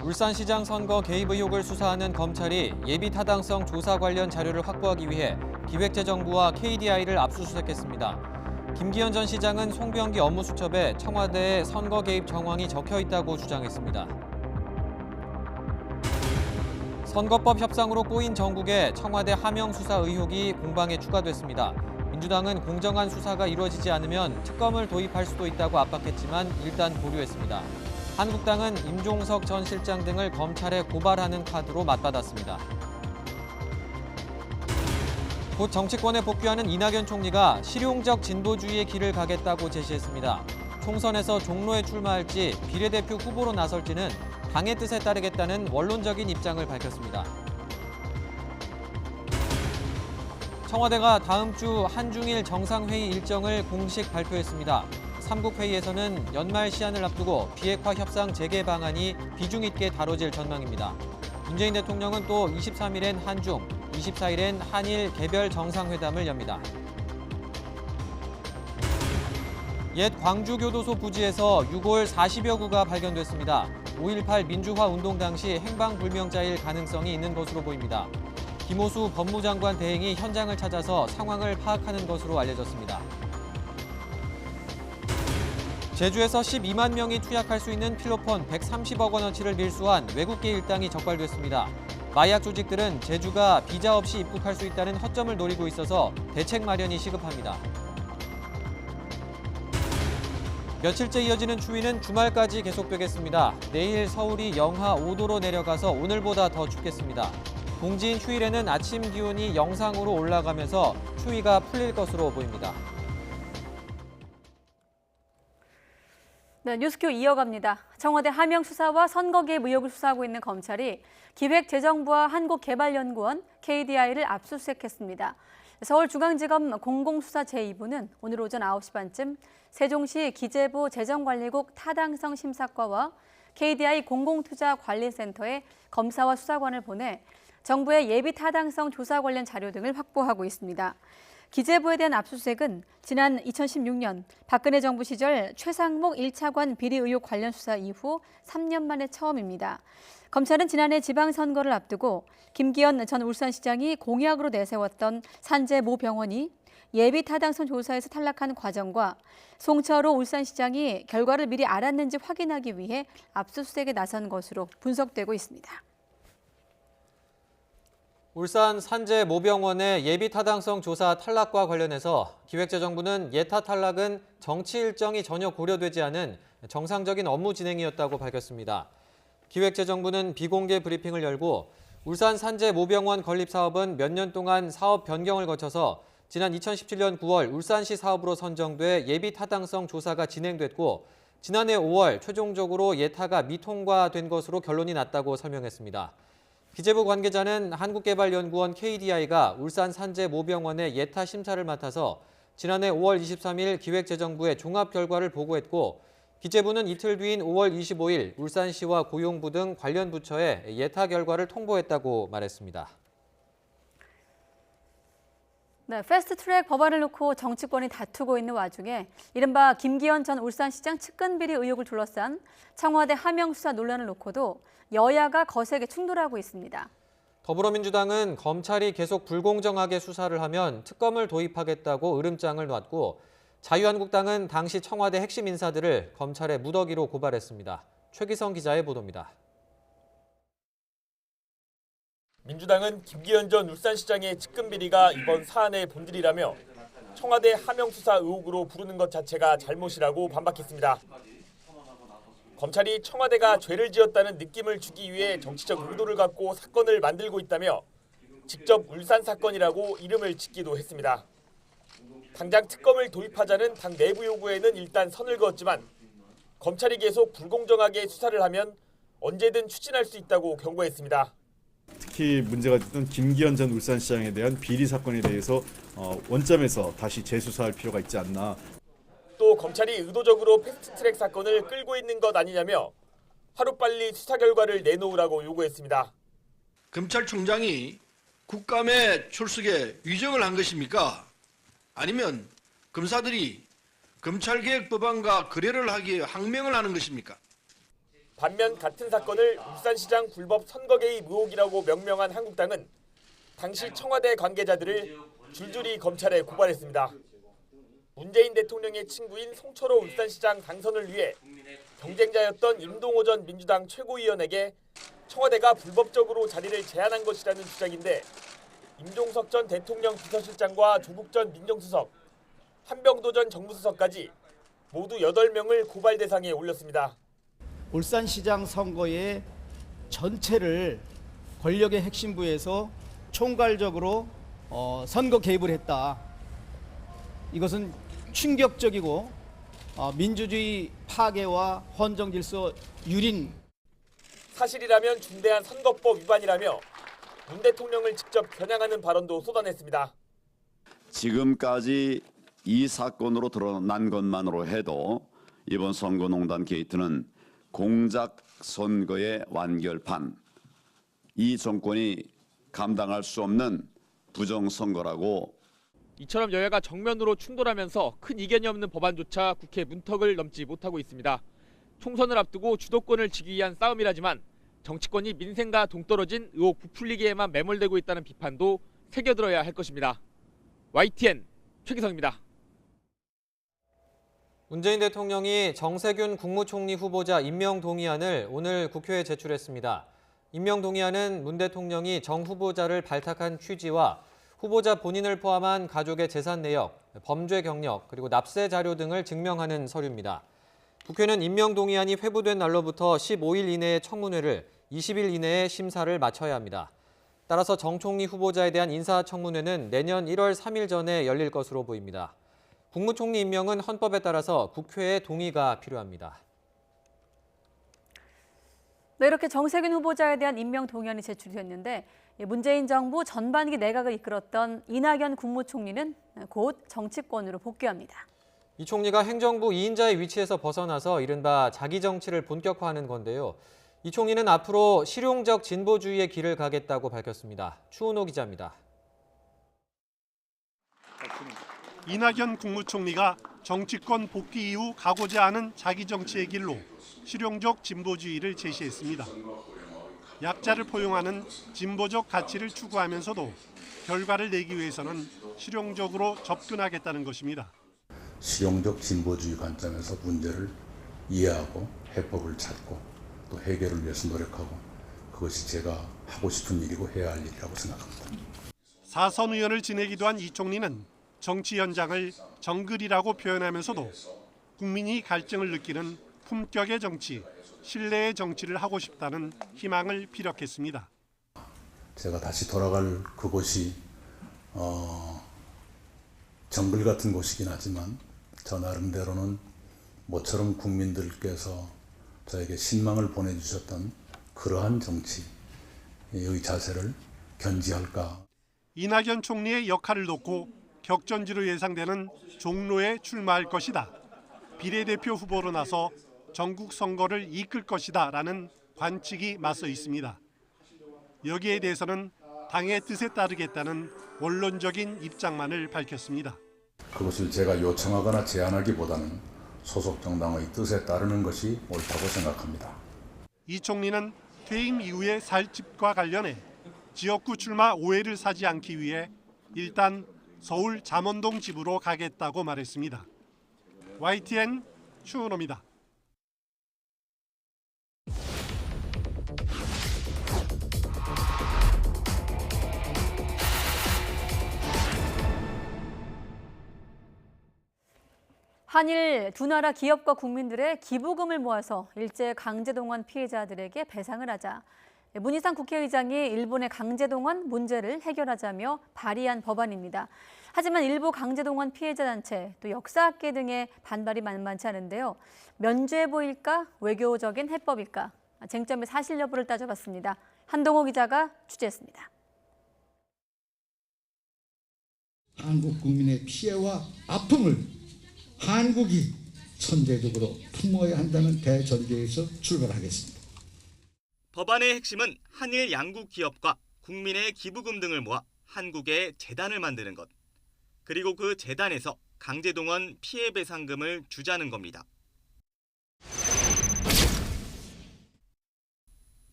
울산시장 선거 개입 의혹을 수사하는 검찰이 예비 타당성 조사 관련 자료를 확보하기 위해 기획재정부와 KDI를 압수수색했습니다. 김기현 전 시장은 송병기 업무수첩에 청와대의 선거 개입 정황이 적혀 있다고 주장했습니다. 선거법 협상으로 꼬인 정국의 청와대 하명 수사 의혹이 공방에 추가됐습니다. 민주당은 공정한 수사가 이루어지지 않으면 특검을 도입할 수도 있다고 압박했지만 일단 보류했습니다. 한국당은 임종석 전 실장 등을 검찰에 고발하는 카드로 맞받았습니다. 곧 정치권에 복귀하는 이낙연 총리가 실용적 진보주의의 길을 가겠다고 제시했습니다. 총선에서 종로에 출마할지 비례대표 후보로 나설지는 당의 뜻에 따르겠다는 원론적인 입장을 밝혔습니다. 청와대가 다음 주 한중일 정상회의 일정을 공식 발표했습니다. 3국 회의에서는 연말 시한을 앞두고 비핵화 협상 재개 방안이 비중 있게 다뤄질 전망입니다. 문재인 대통령은 또 23일엔 한중, 24일엔 한일 개별 정상회담을 엽니다. 옛 광주교도소 부지에서 유골 40여 구가 발견됐습니다. 5.18 민주화 운동 당시 행방불명자일 가능성이 있는 것으로 보입니다. 김호수 법무장관 대행이 현장을 찾아서 상황을 파악하는 것으로 알려졌습니다. 제주에서 12만 명이 투약할 수 있는 필로폰 130억 원어치를 밀수한 외국계 일당이 적발됐습니다. 마약 조직들은 제주가 비자 없이 입국할 수 있다는 허점을 노리고 있어서 대책 마련이 시급합니다. 며칠째 이어지는 추위는 주말까지 계속되겠습니다. 내일 서울이 영하 5도로 내려가서 오늘보다 더 춥겠습니다. 동지인 휴일에는 아침 기온이 영상으로 올라가면서 추위가 풀릴 것으로 보입니다. 네, 뉴스큐 이어갑니다. 청와대 하명 수사와 선거 개입 의혹을 수사하고 있는 검찰이 기획재정부와 한국개발연구원, KDI를 압수수색했습니다. 서울중앙지검 공공수사 제2부는 오늘 오전 9시 반쯤 세종시 기재부 재정관리국 타당성 심사과와 KDI 공공투자관리센터에 검사와 수사관을 보내 정부의 예비 타당성 조사 관련 자료 등을 확보하고 있습니다. 기재부에 대한 압수수색은 지난 2016년 박근혜 정부 시절 최상목 1차관 비리 의혹 관련 수사 이후 3년 만에 처음입니다. 검찰은 지난해 지방선거를 앞두고 김기현 전 울산시장이 공약으로 내세웠던 산재 모 병원이 예비 타당성 조사에서 탈락한 과정과 송철호 울산시장이 결과를 미리 알았는지 확인하기 위해 압수수색에 나선 것으로 분석되고 있습니다. 울산 산재 모병원의 예비 타당성 조사 탈락과 관련해서 기획재정부는 예타 탈락은 정치 일정이 전혀 고려되지 않은 정상적인 업무 진행이었다고 밝혔습니다. 기획재정부는 비공개 브리핑을 열고 울산 산재 모병원 건립 사업은 몇 년 동안 사업 변경을 거쳐서 지난 2017년 9월 울산시 사업으로 선정돼 예비 타당성 조사가 진행됐고 지난해 5월 최종적으로 예타가 미통과된 것으로 결론이 났다고 설명했습니다. 기재부 관계자는 한국개발연구원 KDI가 울산 산재 모병원의 예타 심사를 맡아서 지난해 5월 23일 기획재정부에 종합 결과를 보고했고 기재부는 이틀 뒤인 5월 25일 울산시와 고용부 등 관련 부처에 예타 결과를 통보했다고 말했습니다. 네, 패스트트랙 법안을 놓고 정치권이 다투고 있는 와중에 이른바 김기현 전 울산시장 측근 비리 의혹을 둘러싼 청와대 하명 수사 논란을 놓고도 여야가 거세게 충돌하고 있습니다. 더불어민주당은 검찰이 계속 불공정하게 수사를 하면 특검을 도입하겠다고 으름장을 놨고 자유한국당은 당시 청와대 핵심 인사들을 검찰에 무더기로 고발했습니다. 최기성 기자의 보도입니다. 민주당은 김기현 전 울산시장의 측근 비리가 이번 사안의 본질이라며 청와대 하명 수사 의혹으로 부르는 것 자체가 잘못이라고 반박했습니다. 검찰이 청와대가 죄를 지었다는 느낌을 주기 위해 정치적 의도를 갖고 사건을 만들고 있다며 직접 울산 사건이라고 이름을 짓기도 했습니다. 당장 특검을 도입하자는 당 내부 요구에는 일단 선을 그었지만 검찰이 계속 불공정하게 수사를 하면 언제든 추진할 수 있다고 경고했습니다. 특히 문제가 됐던 김기현 전 울산시장에 대한 비리 사건에 대해서 원점에서 다시 재수사할 필요가 있지 않나. 또 검찰이 의도적으로 패스트트랙 사건을 끌고 있는 것 아니냐며 하루빨리 수사 결과를 내놓으라고 요구했습니다. 검찰총장이 국감에 출석에 위정을 한 것입니까? 아니면 검사들이 검찰개혁 법안과 거래를 하기에 항명을 하는 것입니까? 반면 같은 사건을 울산시장 불법 선거 개입 의혹이라고 명명한 한국당은 당시 청와대 관계자들을 줄줄이 검찰에 고발했습니다. 문재인 대통령의 친구인 송철호 울산시장 당선을 위해 경쟁자였던 임동호 전 민주당 최고위원에게 청와대가 불법적으로 자리를 제안한 것이라는 주장인데 임종석 전 대통령 비서실장과 조국 전 민정수석, 한병도 전 정무수석까지 모두 8명을 고발 대상에 올렸습니다. 울산시장 선거의 전체를 권력의 핵심부에서 총괄적으로 선거 개입을 했다. 이것은 충격적이고 민주주의 파괴와 헌정질서 유린. 사실이라면 중대한 선거법 위반이라며 문 대통령을 직접 겨냥하는 발언도 쏟아냈습니다. 지금까지 이 사건으로 드러난 것만으로 해도 이번 선거농단 게이트는 공작 선거의 완결판, 이 정권이 감당할 수 없는 부정선거라고. 이처럼 여야가 정면으로 충돌하면서 큰 이견이 없는 법안조차 국회 문턱을 넘지 못하고 있습니다. 총선을 앞두고 주도권을 지기 위한 싸움이라지만 정치권이 민생과 동떨어진 의혹 부풀리기에만 매몰되고 있다는 비판도 새겨들어야 할 것입니다. YTN 최기성입니다. 문재인 대통령이 정세균 국무총리 후보자 임명 동의안을 오늘 국회에 제출했습니다. 임명 동의안은 문 대통령이 정 후보자를 발탁한 취지와 후보자 본인을 포함한 가족의 재산 내역, 범죄 경력, 그리고 납세 자료 등을 증명하는 서류입니다. 국회는 임명 동의안이 회부된 날로부터 15일 이내에 청문회를, 20일 이내에 심사를 마쳐야 합니다. 따라서 정 총리 후보자에 대한 인사청문회는 내년 1월 3일 전에 열릴 것으로 보입니다. 국무총리 임명은 헌법에 따라서 국회의 동의가 필요합니다. 네, 이렇게 정세균 후보자에 대한 임명 동의안이 제출됐는데 문재인 정부 전반기 내각을 이끌었던 이낙연 국무총리는 곧 정치권으로 복귀합니다. 이 총리가 행정부 2인자의 위치에서 벗어나서 이른바 자기 정치를 본격화하는 건데요. 이 총리는 앞으로 실용적 진보주의의 길을 가겠다고 밝혔습니다. 추은호 기자입니다. 이낙연 국무총리가 정치권 복귀 이후 가고자 하는 자기 정치의 길로 실용적 진보주의를 제시했습니다. 약자를 포용하는 진보적 가치를 추구하면서도 결과를 내기 위해서는 실용적으로 접근하겠다는 것입니다. 실용적 진보주의 관점에서 문제를 이해하고 해법을 찾고 또 해결을 위해서 노력하고, 그것이 제가 하고 싶은 일이고 해야 할 일이라고 생각합니다. 사선 의원을 지내기도 한 이 총리는 정치 현장을 정글이라고 표현하면서도 국민이 갈증을 느끼는 품격의 정치, 신뢰의 정치를 하고 싶다는 희망을 피력했습니다. 제가 다시 돌아갈 그곳이 정글 같은 곳이긴 하지만 저 나름대로는 모처럼 국민들께서 저에게 신망을 보내주셨던 그러한 정치의 자세를 견지할까. 이낙연 총리의 역할을 놓고 격전지로 예상되는 종로에 출마할 것이다. 비례대표 후보로 나서 전국 선거를 이끌 것이다 라는 관측이 맞서 있습니다. 여기에 대해서는 당의 뜻에 따르겠다는 원론적인 입장만을 밝혔습니다. 그것을 제가 요청하거나 제안하기보다는 소속 정당의 뜻에 따르는 것이 옳다고 생각합니다. 이 총리는 퇴임 이후의 살집과 관련해 지역구 출마 오해를 사지 않기 위해 일단 서울 잠원동 집으로 가겠다고 말했습니다. YTN 추은호입니다. 한일 두 나라 기업과 국민들의 기부금을 모아서 일제 강제동원 피해자들에게 배상을 하자. 문희상 국회의장이 일본의 강제동원 문제를 해결하자며 발의한 법안입니다. 하지만 일부 강제동원 피해자 단체, 또 역사학계 등의 반발이 만만치 않은데요. 면죄 보일까, 외교적인 해법일까? 쟁점의 사실 여부를 따져봤습니다. 한동호 기자가 취재했습니다. 한국 국민의 피해와 아픔을 한국이 선제적으로 품어야 한다는 대전제에서 출발하겠습니다. 법안의 핵심은 한일 양국 기업과 국민의 기부금 등을 모아 한국의 재단을 만드는 것, 그리고 그 재단에서 강제동원 피해배상금을 주자는 겁니다.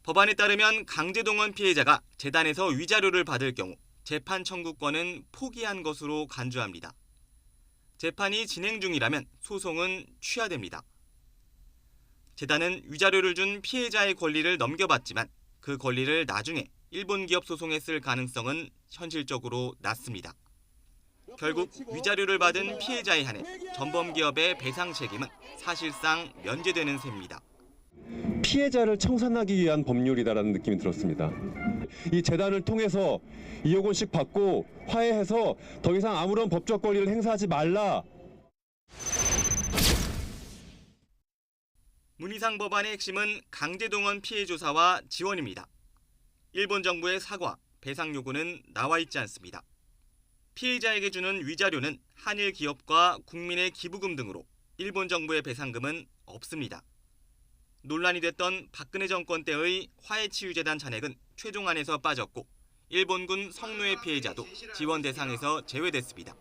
법안에 따르면 강제동원 피해자가 재단에서 위자료를 받을 경우 재판 청구권은 포기한 것으로 간주합니다. 재판이 진행 중이라면 소송은 취하됩니다. 재단은 위자료를 준 피해자의 권리를 넘겨받지만 그 권리를 나중에 일본 기업 소송에 쓸 가능성은 현실적으로 낮습니다. 결국 위자료를 받은 피해자에 한해 전범 기업의 배상 책임은 사실상 면제되는 셈입니다. 피해자를 청산하기 위한 법률이다라는 느낌이 들었습니다. 이 재단을 통해서 2억 원씩 받고 화해해서 더 이상 아무런 법적 권리를 행사하지 말라. 문희상 법안의 핵심은 강제동원 피해 조사와 지원입니다. 일본 정부의 사과, 배상 요구는 나와 있지 않습니다. 피해자에게 주는 위자료는 한일 기업과 국민의 기부금 등으로 일본 정부의 배상금은 없습니다. 논란이 됐던 박근혜 정권 때의 화해치유재단 잔액은 최종안에서 빠졌고 일본군 성노예 피해자도 지원 대상에서 제외됐습니다.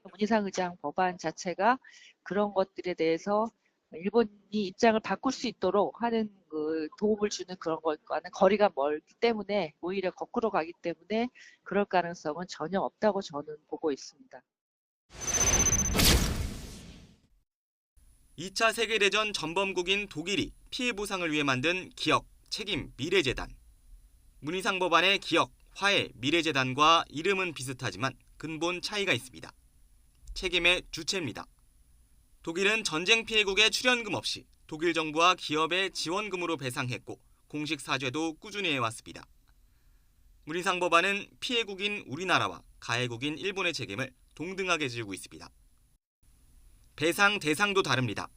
문희상 의장 법안 자체가 그런 것들에 대해서 일본이 입장을 바꿀 수 있도록 하는 도움을 주는 그런 것과는 거리가 멀기 때문에 오히려 거꾸로 가기 때문에 그럴 가능성은 전혀 없다고 저는 보고 있습니다. 2차 세계대전 전범국인 독일이 피해 보상을 위해 만든 기억, 책임, 미래재단. 문희상 법안의 기억, 화해, 미래재단과 이름은 비슷하지만 근본 차이가 있습니다. 책임의 주체입니다. 독일은 전쟁 피해국의 출연금 없이 독일 정부와 기업의 지원금으로 배상했고 공식 사죄도 꾸준히 해왔습니다. 문희상 법안은 피해국인 우리나라와 가해국인 일본의 책임을 동등하게 지우고 있습니다. 배상 대상도 다릅니다.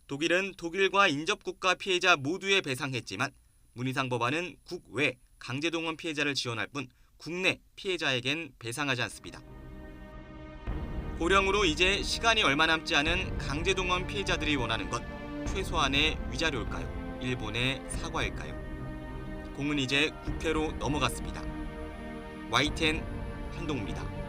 독일은 독일과 인접국가 피해자 모두에 배상했지만 문희상 법안은 국외 강제동원 피해자를 지원할 뿐 국내 피해자에겐 배상하지 않습니다. 고령으로 이제 시간이 얼마 남지 않은 강제동원 피해자들이 원하는 건 최소한의 위자료일까요? 일본의 사과일까요? 공은 이제 국회로 넘어갔습니다. YTN 한동우입니다.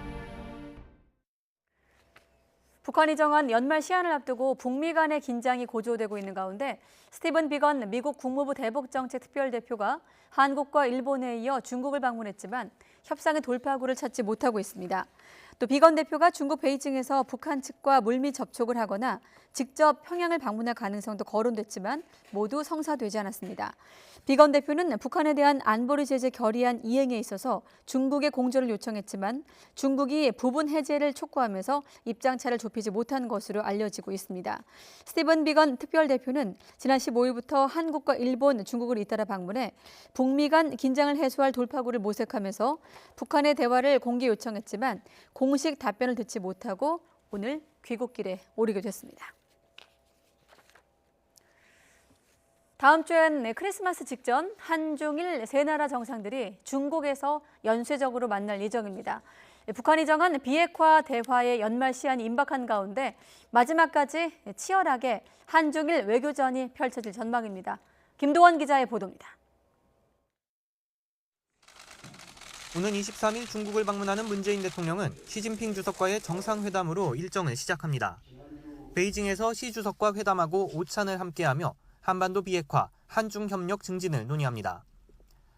북한이 정한 연말 시한을 앞두고 북미 간의 긴장이 고조되고 있는 가운데 스티븐 비건 미국 국무부 대북정책 특별대표가 한국과 일본에 이어 중국을 방문했지만 협상의 돌파구를 찾지 못하고 있습니다. 또 비건 대표가 중국 베이징에서 북한 측과 물밑 접촉을 하거나 직접 평양을 방문할 가능성도 거론됐지만 모두 성사되지 않았습니다. 비건 대표는 북한에 대한 안보리 제재 결의안 이행에 있어서 중국의 공조를 요청했지만 중국이 부분 해제를 촉구하면서 입장차를 좁히지 못한 것으로 알려지고 있습니다. 스티븐 비건 특별대표는 지난 15일부터 한국과 일본, 중국을 잇따라 방문해 북미 간 긴장을 해소할 돌파구를 모색하면서 북한의 대화를 공개 요청했지만 공식 답변을 듣지 못하고 오늘 귀국길에 오르게 됐습니다. 다음 주엔 크리스마스 직전 한중일 세 나라 정상들이 중국에서 연쇄적으로 만날 예정입니다. 북한이 정한 비핵화 대화의 연말 시한이 임박한 가운데 마지막까지 치열하게 한중일 외교전이 펼쳐질 전망입니다. 김도원 기자의 보도입니다. 오는 23일 중국을 방문하는 문재인 대통령은 시진핑 주석과의 정상회담으로 일정을 시작합니다. 베이징에서 시 주석과 회담하고 오찬을 함께하며 한반도 비핵화, 한중 협력 증진을 논의합니다.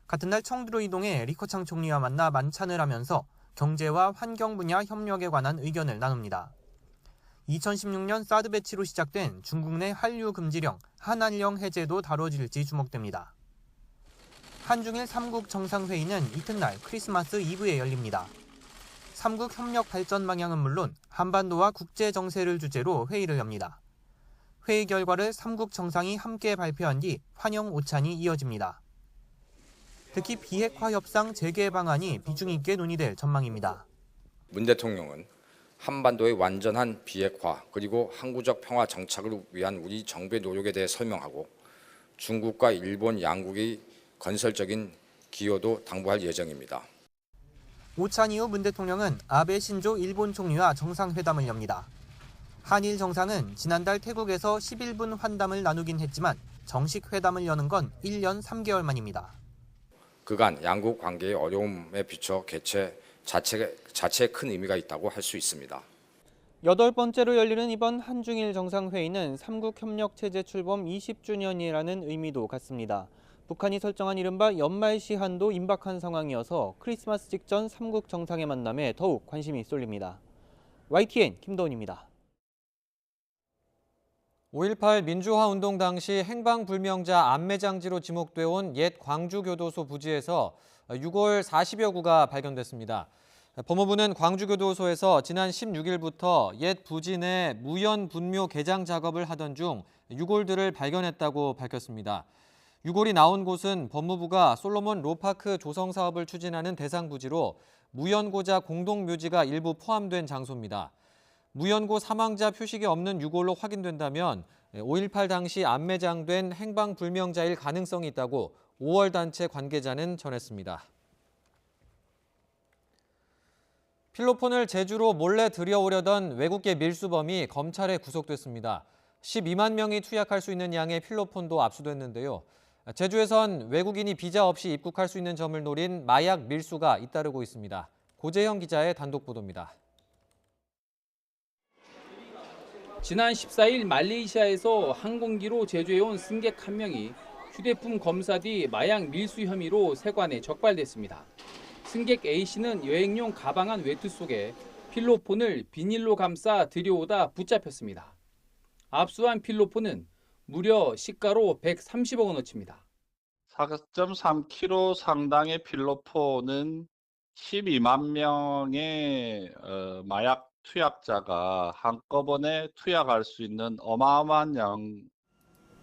같은 날 청두로 이동해 리커창 총리와 만나 만찬을 하면서 경제와 환경 분야 협력에 관한 의견을 나눕니다. 2016년 사드 배치로 시작된 중국 내 한류 금지령, 한한령 해제도 다뤄질지 주목됩니다. 한중일 3국 정상회의는 이튿날 크리스마스 이브에 열립니다. 3국 협력 발전 방향은 물론 한반도와 국제 정세를 주제로 회의를 엽니다. 회의 결과를 3국 정상이 함께 발표한 뒤 환영 오찬이 이어집니다. 특히 비핵화 협상 재개 방안이 비중 있게 논의될 전망입니다. 문 대통령은 한반도의 완전한 비핵화 그리고 항구적 평화 정착을 위한 우리 정부의 노력에 대해 설명하고 중국과 일본 양국의 건설적인 기여도 당부할 예정입니다. 오찬 이후 문 대통령은 아베 신조 일본 총리와 정상회담을 엽니다. 한일 정상은 지난달 태국에서 11분 환담을 나누긴 했지만 정식 회담을 여는 건 1년 3개월 만입니다. 그간 양국 관계의 어려움에 비춰 개최 자체에 큰 의미가 있다고 할 수 있습니다. 8번째로 열리는 이번 한중일 정상회의는 3국 협력체제 출범 20주년이라는 의미도 갖습니다. 북한이 설정한 이른바 연말 시한도 임박한 상황이어서 크리스마스 직전 3국 정상의 만남에 더욱 관심이 쏠립니다. YTN 김도훈입니다. 5.18 민주화 운동 당시 행방불명자 안매장지로 지목돼 온 옛 광주교도소 부지에서 6월 40여 구가 발견됐습니다. 법무부는 광주교도소에서 지난 16일부터 옛 부지 내 무연 분묘 개장 작업을 하던 중 유골들을 발견했다고 밝혔습니다. 유골이 나온 곳은 법무부가 솔로몬 로파크 조성 사업을 추진하는 대상 부지로 무연고자 공동묘지가 일부 포함된 장소입니다. 무연고 사망자 표식이 없는 유골로 확인된다면 5.18 당시 안매장된 행방불명자일 가능성이 있다고 5월 단체 관계자는 전했습니다. 필로폰을 제주로 몰래 들여오려던 외국계 밀수범이 검찰에 구속됐습니다. 12만 명이 투약할 수 있는 양의 필로폰도 압수됐는데요. 제주에선 외국인이 비자 없이 입국할 수 있는 점을 노린 마약 밀수가 잇따르고 있습니다. 고재형 기자의 단독 보도입니다. 지난 14일 말레이시아에서 항공기로 제주에 온 승객 한 명이 휴대폰 검사 뒤 마약 밀수 혐의로 세관에 적발됐습니다. 승객 A씨는 여행용 가방 안 외투 속에 필로폰을 비닐로 감싸 들여오다 붙잡혔습니다. 압수한 필로폰은 무려 시가로 130억 원어치입니다. 4.3kg 상당의 필로폰은 12만 명의 마약 투약자가 한꺼번에 투약할 수 있는 어마어마한 양.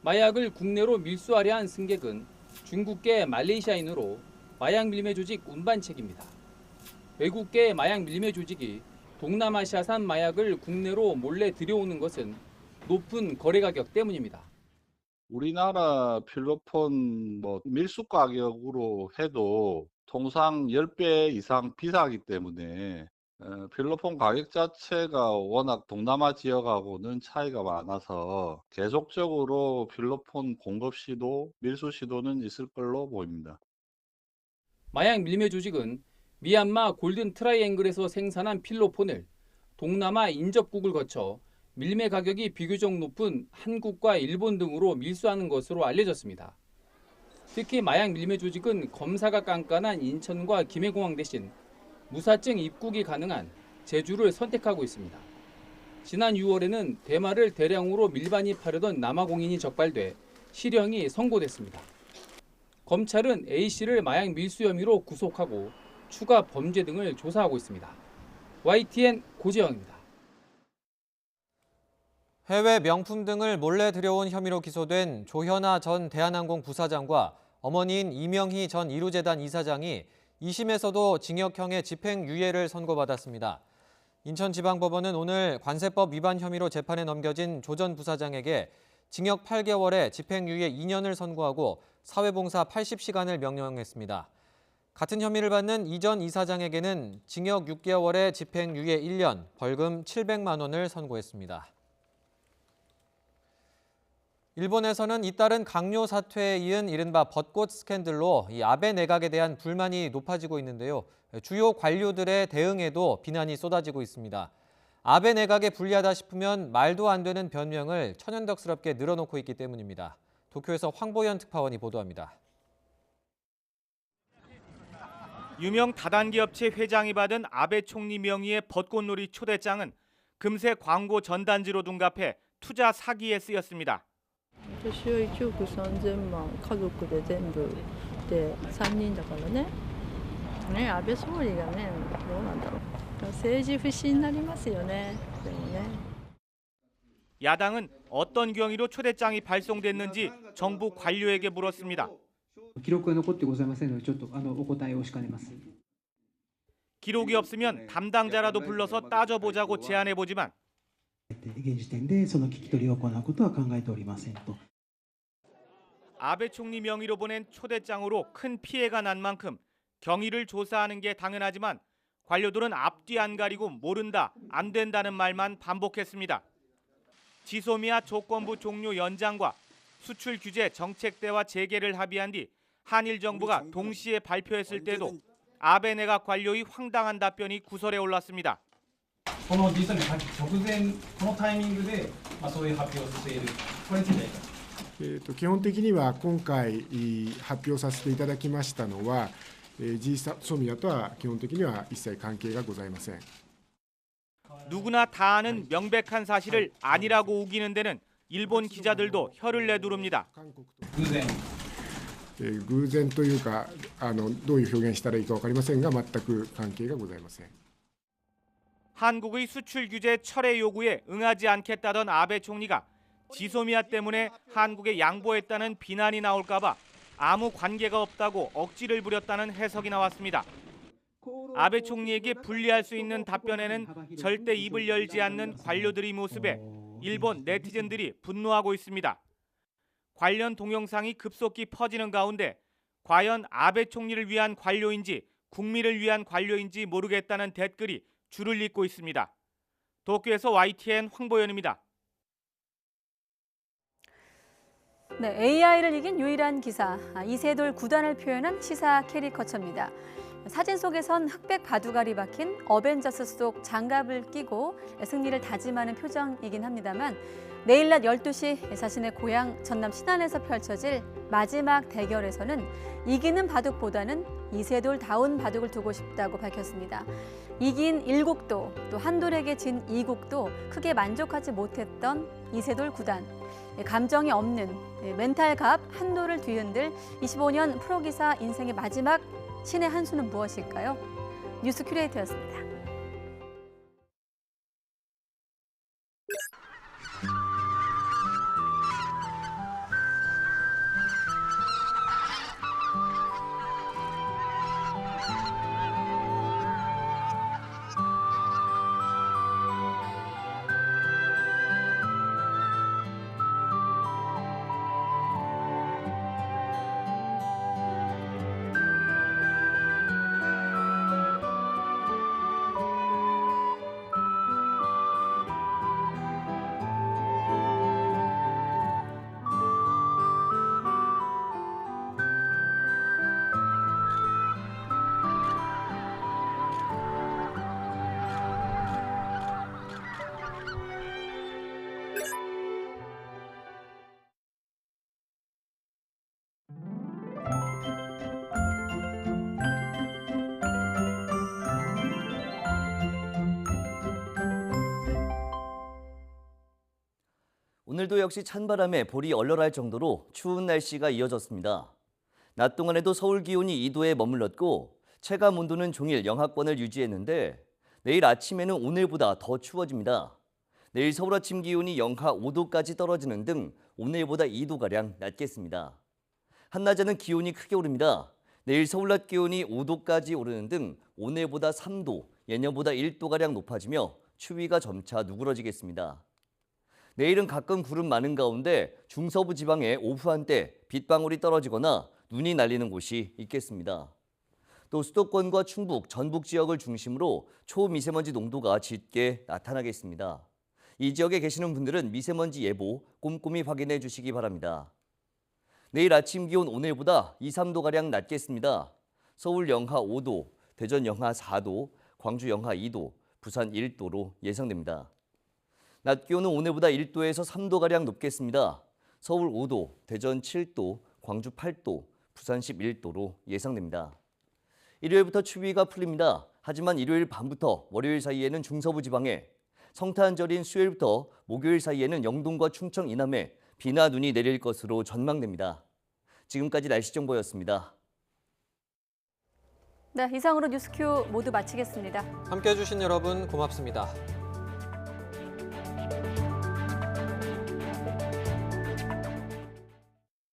마약을 국내로 밀수하려 한 승객은 중국계 말레이시아인으로 마약 밀매 조직 운반책입니다. 외국계 마약 밀매 조직이 동남아시아산 마약을 국내로 몰래 들여오는 것은 높은 거래 가격 때문입니다. 우리나라 필로폰 밀수 가격으로 해도 통상 10배 이상 비싸기 때문에 필로폰 가격 자체가 워낙 동남아 지역하고는 차이가 많아서 계속적으로 필로폰 공급 시도, 밀수 시도는 있을 걸로 보입니다. 마약 밀매 조직은 미얀마 골든 트라이앵글에서 생산한 필로폰을 동남아 인접국을 거쳐 밀매 가격이 비교적 높은 한국과 일본 등으로 밀수하는 것으로 알려졌습니다. 특히 마약 밀매 조직은 검사가 깐깐한 인천과 김해공항 대신 무사증 입국이 가능한 제주를 선택하고 있습니다. 지난 6월에는 대마를 대량으로 밀반입하려던 남아공인이 적발돼 실형이 선고됐습니다. 검찰은 A씨를 마약 밀수 혐의로 구속하고 추가 범죄 등을 조사하고 있습니다. YTN 고재영입니다. 해외 명품 등을 몰래 들여온 혐의로 기소된 조현아 전 대한항공 부사장과 어머니인 이명희 전 이루재단 이사장이 2심에서도 징역형의 집행유예를 선고받았습니다. 인천지방법원은 오늘 관세법 위반 혐의로 재판에 넘겨진 조 전 부사장에게 징역 8개월에 집행유예 2년을 선고하고 사회봉사 80시간을 명령했습니다. 같은 혐의를 받는 이 전 이사장에게는 징역 6개월에 집행유예 1년, 벌금 700만 원을 선고했습니다. 일본에서는 잇따른 강요 사퇴에 이은 이른바 벚꽃 스캔들로 이 아베 내각에 대한 불만이 높아지고 있는데요. 주요 관료들의 대응에도 비난이 쏟아지고 있습니다. 아베 내각에 불리하다 싶으면 말도 안 되는 변명을 천연덕스럽게 늘어놓고 있기 때문입니다. 도쿄에서 황보현 특파원이 보도합니다. 유명 다단계 업체 회장이 받은 아베 총리 명의의 벚꽃놀이 초대장은 금세 광고 전단지로 둔갑해 투자 사기에 쓰였습니다. 私は1億3000万家族で全部で3人だからね。ね、安倍総理がね、どうなんだろう。政治不信になりますよね。でもね。 야당은 어떤 경위로 초대장이 발송됐는지 정부 관료에게 물었습니다. 記録が残ってございませんのでちょっとお答えをしかねます。 기록이 없으면 담당자라도 불러서 따져보자고 제안해보지만 現時点でその聞き取りを行うことは考えておりませんと。 아베 총리 명의로 보낸 초대장으로 큰 피해가 난 만큼 경위를 조사하는 게 당연하지만 관료들은 앞뒤 안 가리고 모른다, 안 된다는 말만 반복했습니다. 지소미아 조건부 종료 연장과 수출 규제 정책대화 재개를 합의한 뒤 한일 정부가 동시에 발표했을 때도 아베 내각 관료의 황당한 답변이 구설에 올랐습니다. この G7 直前このタイミングでそういう発表をしているこれについて基本的には今回発表させていただきましたのは、GSOMIAとは基本的には一切関係がございません。 누구나 다 아는 명백한 사실을 아니라고 우기는 데는 일본 기자들도 혀를 내두릅니다. 偶然というかどういう表現したらいいか分かりませんが全く関係がございません。 한국의 수출 규제 철회 요구에 응하지 않겠다던 아베 총리가 지소미아 때문에 한국에 양보했다는 비난이 나올까 봐 아무 관계가 없다고 억지를 부렸다는 해석이 나왔습니다. 아베 총리에게 불리할 수 있는 답변에는 절대 입을 열지 않는 관료들의 모습에 일본 네티즌들이 분노하고 있습니다. 관련 동영상이 급속히 퍼지는 가운데 과연 아베 총리를 위한 관료인지 국민을 위한 관료인지 모르겠다는 댓글이 줄을 잇고 있습니다. 도쿄에서 YTN 황보현입니다. 네, AI를 이긴 유일한 기사, 이세돌 구단을 표현한 시사 캐리커처입니다. 사진 속에선 흑백 바둑알이 박힌 어벤져스 속 장갑을 끼고 승리를 다짐하는 표정이긴 합니다만 내일 낮 12시 자신의 고향 전남 신안에서 펼쳐질 마지막 대결에서는 이기는 바둑보다는 이세돌다운 바둑을 두고 싶다고 밝혔습니다. 이긴 1국도 또 한돌에게 진 2국도 크게 만족하지 못했던 이세돌 구단. 감정이 없는 멘탈갑 한돌을 뒤흔들 25년 프로기사 인생의 마지막 신의 한 수는 무엇일까요? 뉴스 큐레이터였습니다. 오늘도 역시 찬바람에 볼이 얼얼할 정도로 추운 날씨가 이어졌습니다. 낮 동안에도 서울 기온이 2도에 머물렀고 체감 온도는 종일 영하권을 유지했는데 내일 아침에는 오늘보다 더 추워집니다. 내일 서울 아침 기온이 영하 5도까지 떨어지는 등 오늘보다 2도가량 낮겠습니다. 한낮에는 기온이 크게 오릅니다. 내일 서울 낮 기온이 5도까지 오르는 등 오늘보다 3도, 예년보다 1도가량 높아지며 추위가 점차 누그러지겠습니다. 내일은 가끔 구름 많은 가운데 중서부 지방에 오후 한때 빗방울이 떨어지거나 눈이 날리는 곳이 있겠습니다. 또 수도권과 충북, 전북 지역을 중심으로 초미세먼지 농도가 짙게 나타나겠습니다. 이 지역에 계시는 분들은 미세먼지 예보 꼼꼼히 확인해 주시기 바랍니다. 내일 아침 기온 오늘보다 2, 3도가량 낮겠습니다. 서울 영하 5도, 대전 영하 4도, 광주 영하 2도, 부산 1도로 예상됩니다. 낮 기온은 오늘보다 1도에서 3도가량 높겠습니다. 서울 5도, 대전 7도, 광주 8도, 부산 11도로 예상됩니다. 일요일부터 추위가 풀립니다. 하지만 일요일 밤부터 월요일 사이에는 중서부 지방에, 성탄절인 수요일부터 목요일 사이에는 영동과 충청 이남에 비나 눈이 내릴 것으로 전망됩니다. 지금까지 날씨 정보였습니다. 네, 이상으로 뉴스큐 모두 마치겠습니다. 함께해 주신 여러분 고맙습니다.